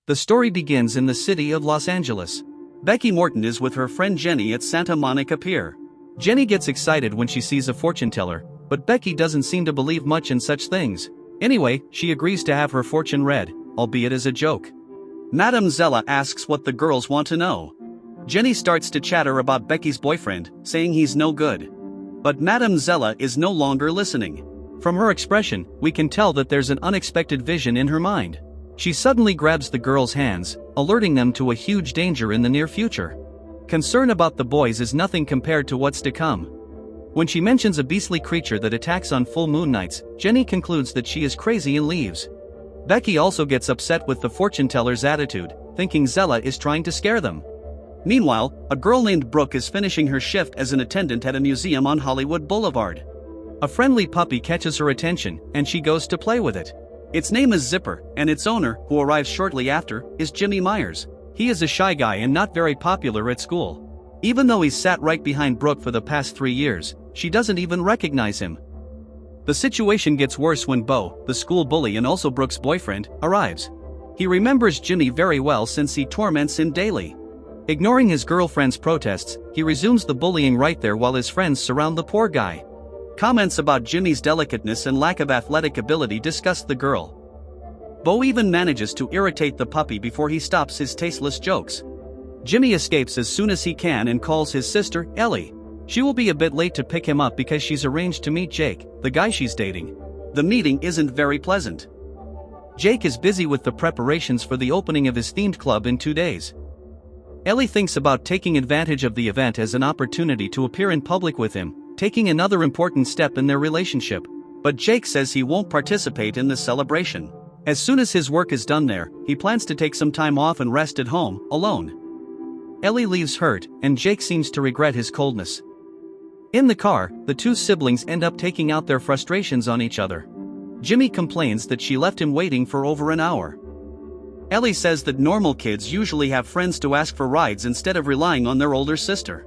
The story begins in the city of Los Angeles. Becky Morton is with her friend Jenny at Santa Monica Pier. Jenny gets excited when she sees a fortune teller, but Becky doesn't seem to believe much in such things. Anyway, she agrees to have her fortune read, albeit as a joke. Madame Zella asks what the girls want to know. Jenny starts to chatter about Becky's boyfriend, saying he's no good. But Madame Zella is no longer listening. From her expression, we can tell that there's an unexpected vision in her mind. She suddenly grabs the girls' hands, alerting them to a huge danger in the near future. Concern about the boys is nothing compared to what's to come. When she mentions a beastly creature that attacks on full moon nights, Jenny concludes that she is crazy and leaves. Becky also gets upset with the fortune teller's attitude, thinking Zella is trying to scare them. Meanwhile, a girl named Brooke is finishing her shift as an attendant at a museum on Hollywood Boulevard. A friendly puppy catches her attention, and she goes to play with it. Its name is Zipper, and its owner, who arrives shortly after, is Ellie Myers. He is a shy guy and not very popular at school. Even though he's sat right behind Brooke for the past 3 years, she doesn't even recognize him. The situation gets worse when Bo, the school bully and also Brooke's boyfriend, arrives. He remembers Jimmy very well since he torments him daily. Ignoring his girlfriend's protests, he resumes the bullying right there while his friends surround the poor guy. Comments about Jimmy's delicateness and lack of athletic ability disgust the girl. Bo even manages to irritate the puppy before he stops his tasteless jokes. Jimmy escapes as soon as he can and calls his sister, Ellie. She will be a bit late to pick him up because she's arranged to meet Jake, the guy she's dating. The meeting isn't very pleasant. Jake is busy with the preparations for the opening of his themed club in 2 days. Ellie thinks about taking advantage of the event as an opportunity to appear in public with him, taking another important step in their relationship. But Jake says he won't participate in the celebration. As soon as his work is done there, he plans to take some time off and rest at home, alone. Ellie leaves hurt, and Jake seems to regret his coldness. In the car, the two siblings end up taking out their frustrations on each other. Jimmy complains that she left him waiting for over an hour. Ellie says that normal kids usually have friends to ask for rides instead of relying on their older sister.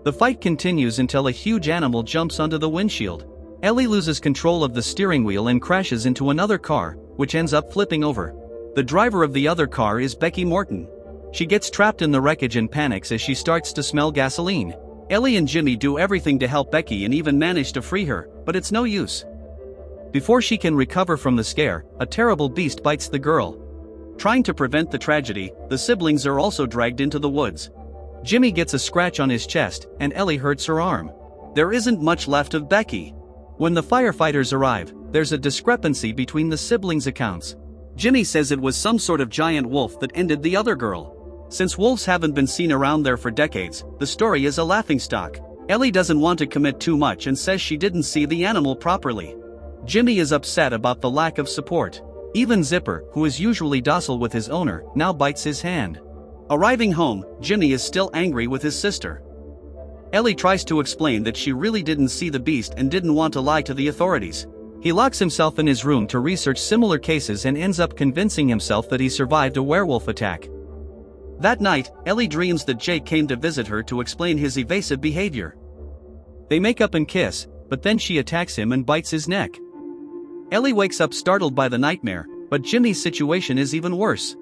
The fight continues until a huge animal jumps onto the windshield. Ellie loses control of the steering wheel and crashes into another car, which ends up flipping over. The driver of the other car is Becky Morton. She gets trapped in the wreckage and panics as she starts to smell gasoline. Ellie and Jimmy do everything to help Becky and even manage to free her, but it's no use. Before she can recover from the scare, a terrible beast bites the girl. Trying to prevent the tragedy, the siblings are also dragged into the woods. Jimmy gets a scratch on his chest, and Ellie hurts her arm. There isn't much left of Becky. When the firefighters arrive, there's a discrepancy between the siblings' accounts. Jimmy says it was some sort of giant wolf that ended the other girl. Since wolves haven't been seen around there for decades, the story is a laughingstock. Ellie doesn't want to commit too much and says she didn't see the animal properly. Jimmy is upset about the lack of support. Even Zipper, who is usually docile with his owner, now bites his hand. Arriving home, Jimmy is still angry with his sister. Ellie tries to explain that she really didn't see the beast and didn't want to lie to the authorities. He locks himself in his room to research similar cases and ends up convincing himself that he survived a werewolf attack. That night, Ellie dreams that Jake came to visit her to explain his evasive behavior. They make up and kiss, but then she attacks him and bites his neck. Ellie wakes up startled by the nightmare, but Jimmy's situation is even worse.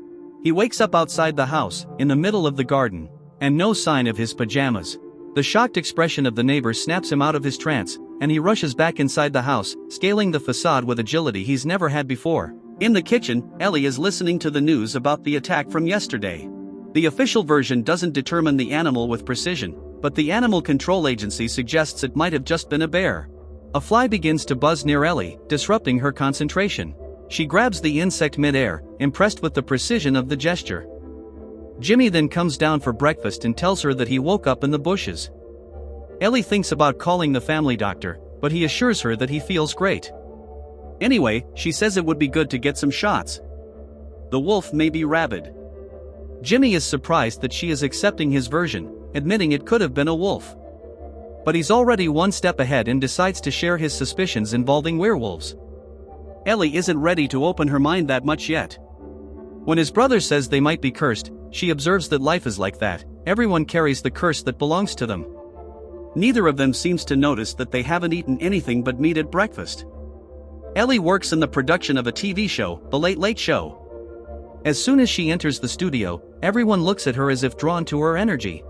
He wakes up outside the house, in the middle of the garden, and no sign of his pajamas. The shocked expression of the neighbors snaps him out of his trance, and he rushes back inside the house, scaling the facade with agility he's never had before. In the kitchen, Ellie is listening to the news about the attack from yesterday. The official version doesn't determine the animal with precision, but the Animal Control Agency suggests it might have just been a bear. A fly begins to buzz near Ellie, disrupting her concentration. She grabs the insect mid-air, impressed with the precision of the gesture. Jimmy then comes down for breakfast and tells her that he woke up in the bushes. Ellie thinks about calling the family doctor, but he assures her that he feels great. Anyway, she says it would be good to get some shots. The wolf may be rabid. Jimmy is surprised that she is accepting his version, admitting it could have been a wolf. But he's already one step ahead and decides to share his suspicions involving werewolves. Ellie isn't ready to open her mind that much yet. When his brother says they might be cursed, she observes that life is like that. Everyone carries the curse that belongs to them. Neither of them seems to notice that they haven't eaten anything but meat at breakfast. Ellie works in the production of a TV show, The Late Late Show. As soon as she enters the studio, everyone looks at her as if drawn to her energy.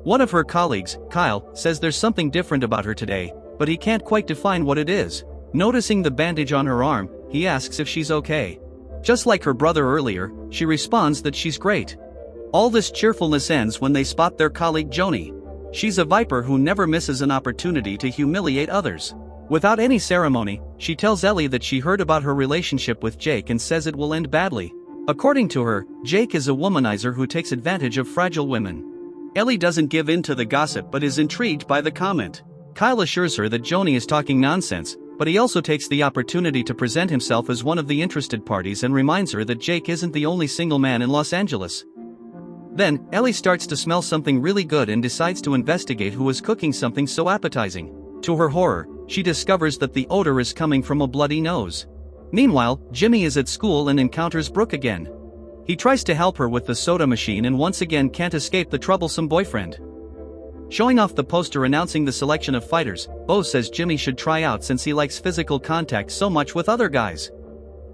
One of her colleagues, Kyle, says there's something different about her today, but he can't quite define what it is. Noticing the bandage on her arm, he asks if she's okay. Just like her brother earlier, she responds that she's great. All this cheerfulness ends when they spot their colleague Joni. She's a viper who never misses an opportunity to humiliate others. Without any ceremony, she tells Ellie that she heard about her relationship with Jake and says it will end badly. According to her, Jake is a womanizer who takes advantage of fragile women. Ellie doesn't give in to the gossip but is intrigued by the comment. Kyle assures her that Joni is talking nonsense, but he also takes the opportunity to present himself as one of the interested parties and reminds her that Jake isn't the only single man in Los Angeles. Then, Ellie starts to smell something really good and decides to investigate who is cooking something so appetizing. To her horror, she discovers that the odor is coming from a bloody nose. Meanwhile, Jimmy is at school and encounters Brooke again. He tries to help her with the soda machine and once again can't escape the troublesome boyfriend. Showing off the poster announcing the selection of fighters, Bo says Jimmy should try out since he likes physical contact so much with other guys.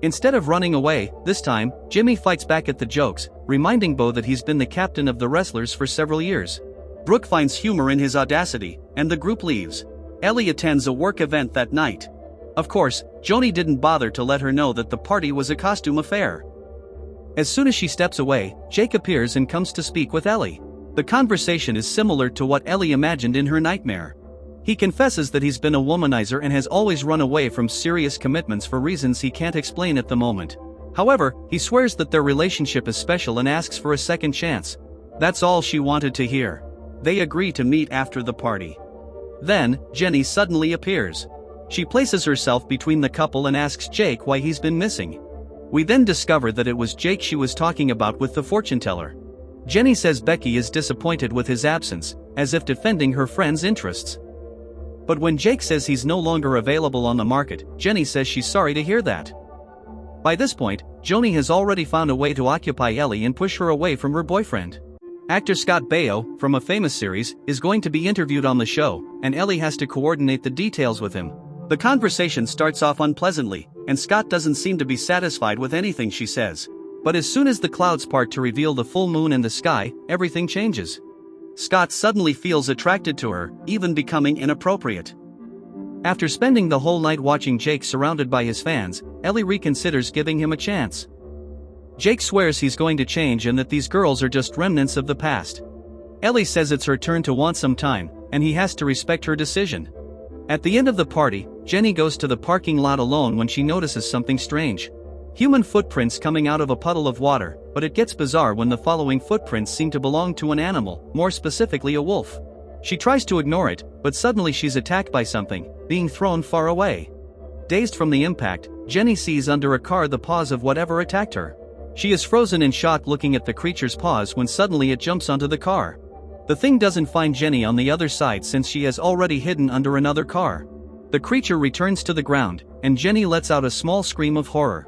Instead of running away, this time, Jimmy fights back at the jokes, reminding Bo that he's been the captain of the wrestlers for several years. Brooke finds humor in his audacity, and the group leaves. Ellie attends a work event that night. Of course, Joni didn't bother to let her know that the party was a costume affair. As soon as she steps away, Jake appears and comes to speak with Ellie. The conversation is similar to what Ellie imagined in her nightmare. He confesses that he's been a womanizer and has always run away from serious commitments for reasons he can't explain at the moment. However, he swears that their relationship is special and asks for a second chance. That's all she wanted to hear. They agree to meet after the party. Then, Jenny suddenly appears. She places herself between the couple and asks Jake why he's been missing. We then discover that it was Jake she was talking about with the fortune teller. Jenny says Becky is disappointed with his absence, as if defending her friend's interests. But when Jake says he's no longer available on the market, Jenny says she's sorry to hear that. By this point, Joni has already found a way to occupy Ellie and push her away from her boyfriend. Actor Scott Baio, from a famous series, is going to be interviewed on the show, and Ellie has to coordinate the details with him. The conversation starts off unpleasantly, and Scott doesn't seem to be satisfied with anything she says. But as soon as the clouds part to reveal the full moon in the sky, everything changes. Scott suddenly feels attracted to her, even becoming inappropriate. After spending the whole night watching Jake surrounded by his fans, Ellie reconsiders giving him a chance. Jake swears he's going to change and that these girls are just remnants of the past. Ellie says it's her turn to want some time, and he has to respect her decision. At the end of the party, Jenny goes to the parking lot alone when she notices something strange. Human footprints coming out of a puddle of water, but it gets bizarre when the following footprints seem to belong to an animal, more specifically a wolf. She tries to ignore it, but suddenly she's attacked by something, being thrown far away. Dazed from the impact, Jenny sees under a car the paws of whatever attacked her. She is frozen in shock looking at the creature's paws when suddenly it jumps onto the car. The thing doesn't find Jenny on the other side since she has already hidden under another car. The creature returns to the ground, and Jenny lets out a small scream of horror.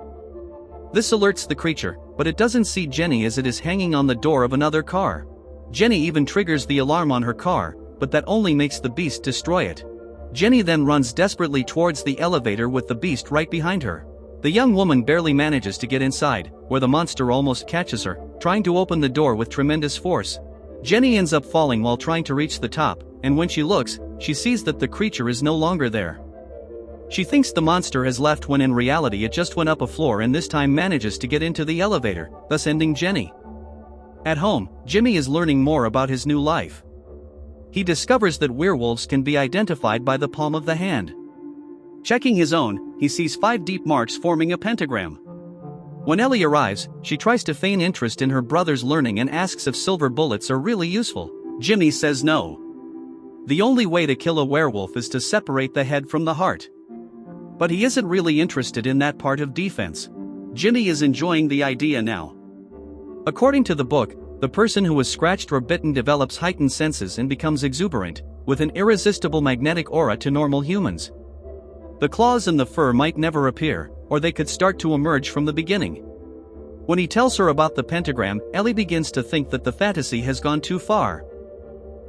This alerts the creature, but it doesn't see Jenny as it is hanging on the door of another car. Jenny even triggers the alarm on her car, but that only makes the beast destroy it. Jenny then runs desperately towards the elevator with the beast right behind her. The young woman barely manages to get inside, where the monster almost catches her, trying to open the door with tremendous force. Jenny ends up falling while trying to reach the top, and when she looks, she sees that the creature is no longer there. She thinks the monster has left when in reality it just went up a floor and this time manages to get into the elevator, thus ending Jenny. At home, Jimmy is learning more about his new life. He discovers that werewolves can be identified by the palm of the hand. Checking his own, he sees 5 deep marks forming a pentagram. When Ellie arrives, she tries to feign interest in her brother's learning and asks if silver bullets are really useful. Jimmy says no. The only way to kill a werewolf is to separate the head from the heart. But he isn't really interested in that part of defense. Jimmy is enjoying the idea now. According to the book, the person who is scratched or bitten develops heightened senses and becomes exuberant, with an irresistible magnetic aura to normal humans. The claws and the fur might never appear, or they could start to emerge from the beginning. When he tells her about the pentagram, Ellie begins to think that the fantasy has gone too far.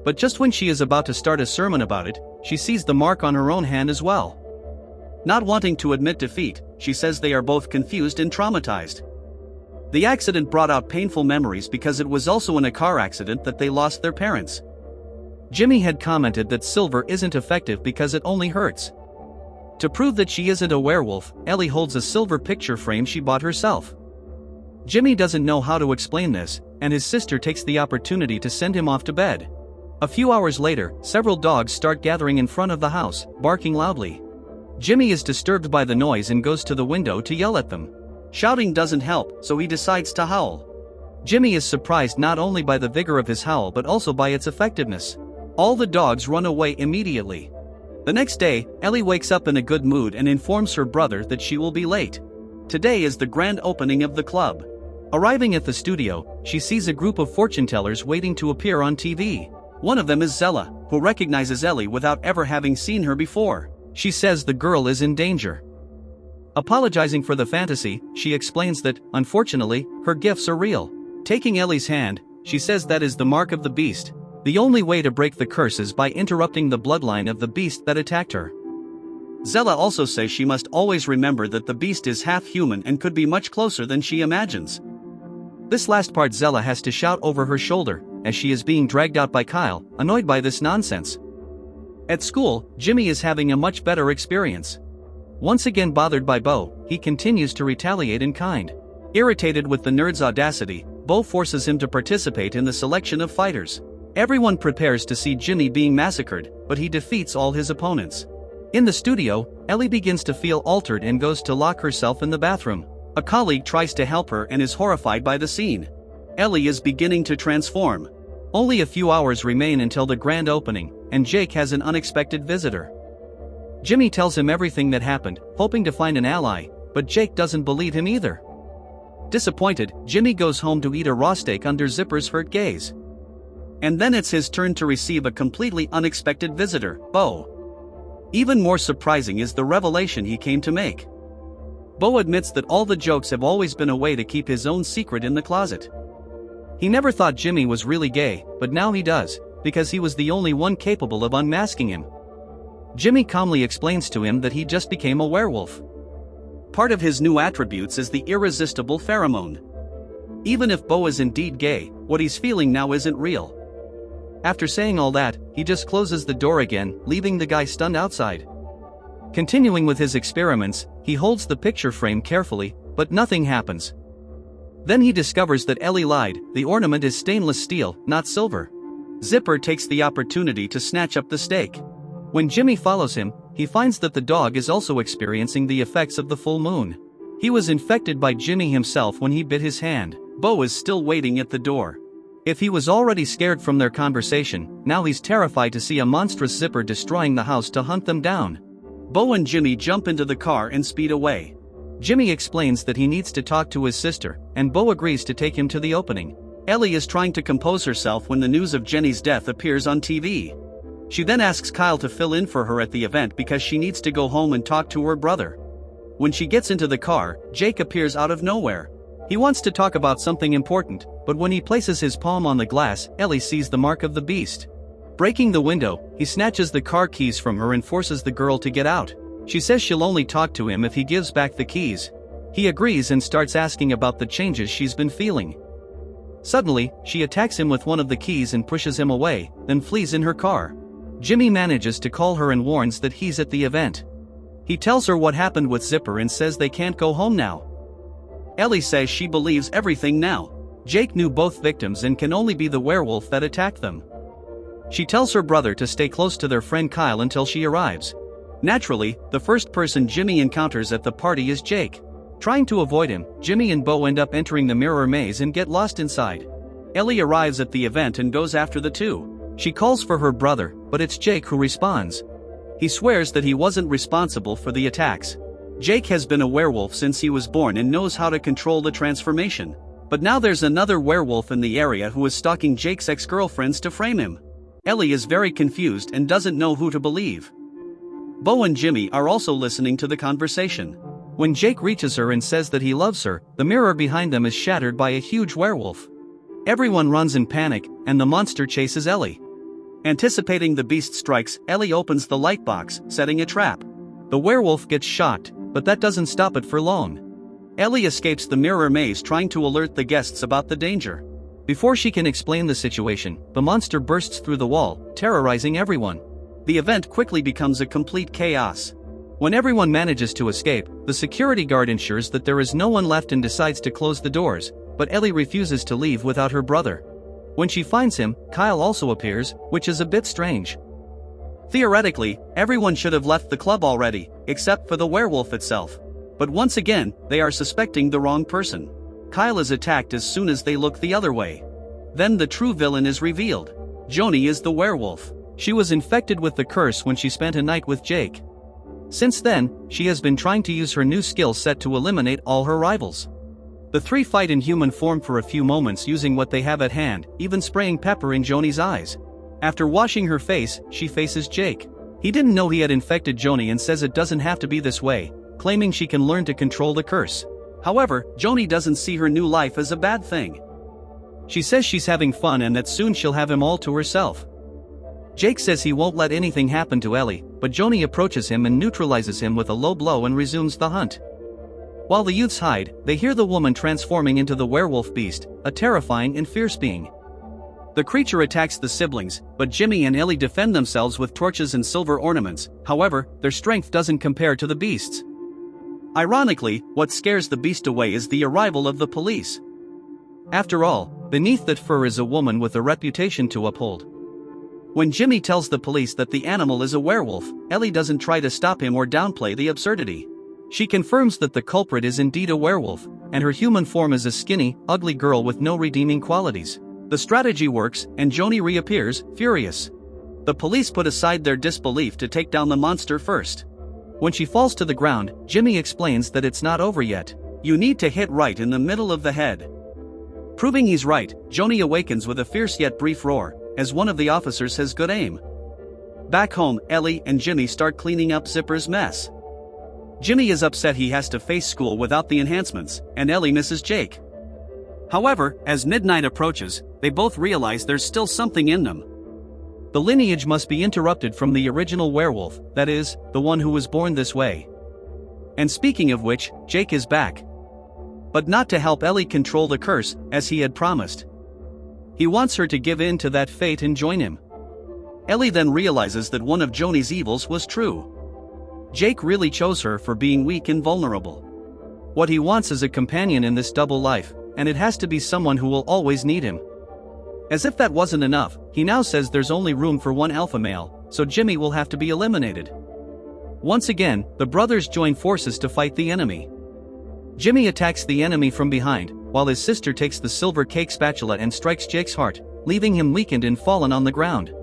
But just when she is about to start a sermon about it, she sees the mark on her own hand as well. Not wanting to admit defeat, she says they are both confused and traumatized. The accident brought out painful memories because it was also in a car accident that they lost their parents. Jimmy had commented that silver isn't effective because it only hurts. To prove that she isn't a werewolf, Ellie holds a silver picture frame she bought herself. Jimmy doesn't know how to explain this, and his sister takes the opportunity to send him off to bed. A few hours later, several dogs start gathering in front of the house, barking loudly. Jimmy is disturbed by the noise and goes to the window to yell at them. Shouting doesn't help, so he decides to howl. Jimmy is surprised not only by the vigor of his howl but also by its effectiveness. All the dogs run away immediately. The next day, Ellie wakes up in a good mood and informs her brother that she will be late. Today is the grand opening of the club. Arriving at the studio, she sees a group of fortune tellers waiting to appear on TV. One of them is Zella, who recognizes Ellie without ever having seen her before. She says the girl is in danger. Apologizing for the fantasy, she explains that, unfortunately, her gifts are real. Taking Ellie's hand, she says that is the mark of the beast. The only way to break the curse is by interrupting the bloodline of the beast that attacked her. Zella also says she must always remember that the beast is half human and could be much closer than she imagines. This last part Zella has to shout over her shoulder, as she is being dragged out by Kyle, annoyed by this nonsense. At school, Jimmy is having a much better experience. Once again bothered by Bo, he continues to retaliate in kind. Irritated with the nerd's audacity, Bo forces him to participate in the selection of fighters. Everyone prepares to see Jimmy being massacred, but he defeats all his opponents. In the studio, Ellie begins to feel altered and goes to lock herself in the bathroom. A colleague tries to help her and is horrified by the scene. Ellie is beginning to transform. Only a few hours remain until the grand opening, and Jake has an unexpected visitor. Jimmy tells him everything that happened, hoping to find an ally, but Jake doesn't believe him either. Disappointed, Jimmy goes home to eat a raw steak under Zipper's hurt gaze. And then it's his turn to receive a completely unexpected visitor, Bo. Even more surprising is the revelation he came to make. Bo admits that all the jokes have always been a way to keep his own secret in the closet. He never thought Jimmy was really gay, but now he does, because he was the only one capable of unmasking him. Jimmy calmly explains to him that he just became a werewolf. Part of his new attributes is the irresistible pheromone. Even if Bo is indeed gay, what he's feeling now isn't real. After saying all that, he just closes the door again, leaving the guy stunned outside. Continuing with his experiments, he holds the picture frame carefully, but nothing happens. Then he discovers that Ellie lied, the ornament is stainless steel, not silver. Zipper takes the opportunity to snatch up the steak. When Jimmy follows him, he finds that the dog is also experiencing the effects of the full moon. He was infected by Jimmy himself when he bit his hand. Bo is still waiting at the door. If he was already scared from their conversation, now he's terrified to see a monstrous Zipper destroying the house to hunt them down. Bo and Jimmy jump into the car and speed away. Jimmy explains that he needs to talk to his sister, and Bo agrees to take him to the opening. Ellie is trying to compose herself when the news of Jenny's death appears on TV. She then asks Kyle to fill in for her at the event because she needs to go home and talk to her brother. When she gets into the car, Jake appears out of nowhere. He wants to talk about something important, but when he places his palm on the glass, Ellie sees the mark of the beast. Breaking the window, he snatches the car keys from her and forces the girl to get out. She says she'll only talk to him if he gives back the keys. He agrees and starts asking about the changes she's been feeling. Suddenly, she attacks him with one of the keys and pushes him away, then flees in her car. Jimmy manages to call her and warns that he's at the event. He tells her what happened with Zipper and says they can't go home now. Ellie says she believes everything now. Jake knew both victims and can only be the werewolf that attacked them. She tells her brother to stay close to their friend Kyle until she arrives. Naturally, the first person Jimmy encounters at the party is Jake. Trying to avoid him, Jimmy and Bo end up entering the mirror maze and get lost inside. Ellie arrives at the event and goes after the two. She calls for her brother, but it's Jake who responds. He swears that he wasn't responsible for the attacks. Jake has been a werewolf since he was born and knows how to control the transformation. But now there's another werewolf in the area who is stalking Jake's ex-girlfriends to frame him. Ellie is very confused and doesn't know who to believe. Bo and Jimmy are also listening to the conversation. When Jake reaches her and says that he loves her, the mirror behind them is shattered by a huge werewolf. Everyone runs in panic, and the monster chases Ellie. Anticipating the beast strikes, Ellie opens the light box, setting a trap. The werewolf gets shocked, but that doesn't stop it for long. Ellie escapes the mirror maze trying to alert the guests about the danger. Before she can explain the situation, the monster bursts through the wall, terrorizing everyone. The event quickly becomes a complete chaos. When everyone manages to escape, the security guard ensures that there is no one left and decides to close the doors, but Ellie refuses to leave without her brother. When she finds him, Kyle also appears, which is a bit strange. Theoretically, everyone should have left the club already, except for the werewolf itself. But once again, they are suspecting the wrong person. Kyle is attacked as soon as they look the other way. Then the true villain is revealed. Joni is the werewolf. She was infected with the curse when she spent a night with Jake. Since then, she has been trying to use her new skill set to eliminate all her rivals. The three fight in human form for a few moments using what they have at hand, even spraying pepper in Joni's eyes. After washing her face, she faces Jake. He didn't know he had infected Joni and says it doesn't have to be this way, claiming she can learn to control the curse. However, Joni doesn't see her new life as a bad thing. She says she's having fun and that soon she'll have him all to herself. Jake says he won't let anything happen to Ellie, but Joni approaches him and neutralizes him with a low blow and resumes the hunt. While the youths hide, they hear the woman transforming into the werewolf beast, a terrifying and fierce being. The creature attacks the siblings, but Jimmy and Ellie defend themselves with torches and silver ornaments. However, their strength doesn't compare to the beast's. Ironically, what scares the beast away is the arrival of the police. After all, beneath that fur is a woman with a reputation to uphold. When Jimmy tells the police that the animal is a werewolf, Ellie doesn't try to stop him or downplay the absurdity. She confirms that the culprit is indeed a werewolf, and her human form is a skinny, ugly girl with no redeeming qualities. The strategy works, and Joni reappears, furious. The police put aside their disbelief to take down the monster first. When she falls to the ground, Jimmy explains that it's not over yet. You need to hit right in the middle of the head. Proving he's right, Joni awakens with a fierce yet brief roar, as one of the officers has good aim. Back home, Ellie and Jimmy start cleaning up Zipper's mess. Jimmy is upset he has to face school without the enhancements, and Ellie misses Jake. However, as midnight approaches, they both realize there's still something in them. The lineage must be interrupted from the original werewolf, that is, the one who was born this way. And speaking of which, Jake is back. But not to help Ellie control the curse, as he had promised. He wants her to give in to that fate and join him. Ellie then realizes that one of Joni's evils was true. Jake really chose her for being weak and vulnerable. What he wants is a companion in this double life, and it has to be someone who will always need him. As if that wasn't enough, he now says there's only room for one alpha male, so Jimmy will have to be eliminated. Once again, the brothers join forces to fight the enemy. Jimmy attacks the enemy from behind, while his sister takes the silver cake spatula and strikes Jake's heart, leaving him weakened and fallen on the ground.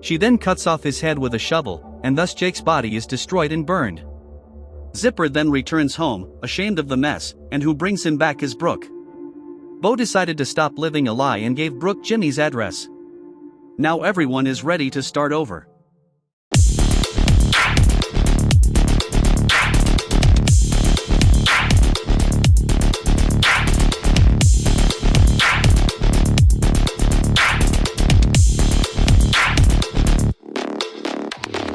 She then cuts off his head with a shovel, and thus Jake's body is destroyed and burned. Zipper then returns home, ashamed of the mess, and who brings him back is Brooke. Bo decided to stop living a lie and gave Brooke Jimmy's address. Now everyone is ready to start over.